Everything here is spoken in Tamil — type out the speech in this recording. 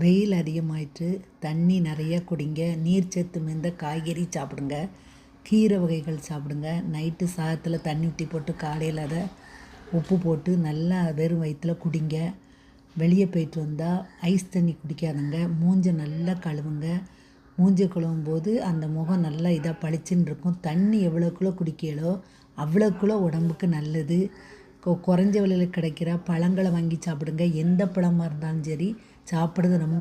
வெயில் அதிகமாயிட்டு தண்ணி நிறைய குடிங்க, நீர்ச்சத்து மிகுந்த காய்கறி சாப்பிடுங்க, கீரை வகைகள் சாப்பிடுங்க. நைட்டு சாதத்தில் தண்ணி ஊற்றி போட்டு காலையில் அதை உப்பு போட்டு நல்லா வெறும் வயிற்றில் குடிங்க. வெளியே போயிட்டு வந்தால் ஐஸ் தண்ணி குடிக்காதுங்க. மூஞ்சை நல்லா கழுவுங்க. மூஞ்சை கழுவும் போது அந்த முகம் நல்லா இதாக பளிச்சுன்னு இருக்கும். தண்ணி எவ்வளோக்குள்ளே குடிக்கலோ அவ்வளோக்குள்ளே உடம்புக்கு நல்லது. குறைஞ்ச விலையில் கிடைக்கிற பழங்களை வாங்கி சாப்பிடுங்க. எந்த பழமாக இருந்தாலும் சரி சாப்பிட்றது ரொம்ப